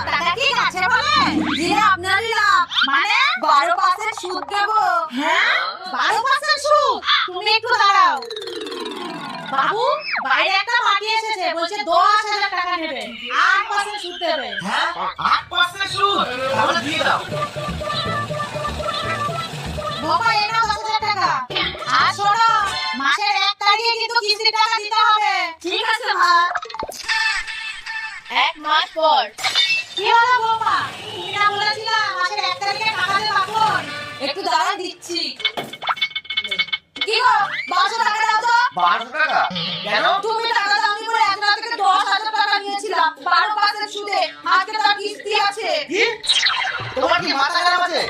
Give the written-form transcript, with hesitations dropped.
টাকা কি কাছে বলে দিলে আপনারই লাভ, মানে 12% সুদ দেবো। হ্যাঁ 12% সুদ? তুমি একটু দাঁড়াও বাবু, বাইরে একটা পার্টি এসেছে, বলছে 10,000 টাকা নেবে, 8% সুদ দেবে। হ্যাঁ 8% সুদ? তাহলে দিয়ে দাও। বাবা এই নাও 10,000 টাকা। আর শোনো, মাসের 1 তারিখে কিন্তু কিস্তির টাকা দিতে হবে। ঠিক আছে মা। 1 মাস পর। কি হলো বৌমা, তুমি না বলেছিলা মাসের 1 তারিখে টাকা দেব এখন? একটু দাঁড়া দিচ্ছি। কি গো 1200 টাকা দাও তো। 1200 টাকা কেন? তুমি টাকা দাওনি বলে একজনের থেকে 10,000 টাকা নিয়েছিলাম 12% সুদে, আজকে তার কিস্তি আছে। কি? তোমার কি মাথা খারাপ আছে?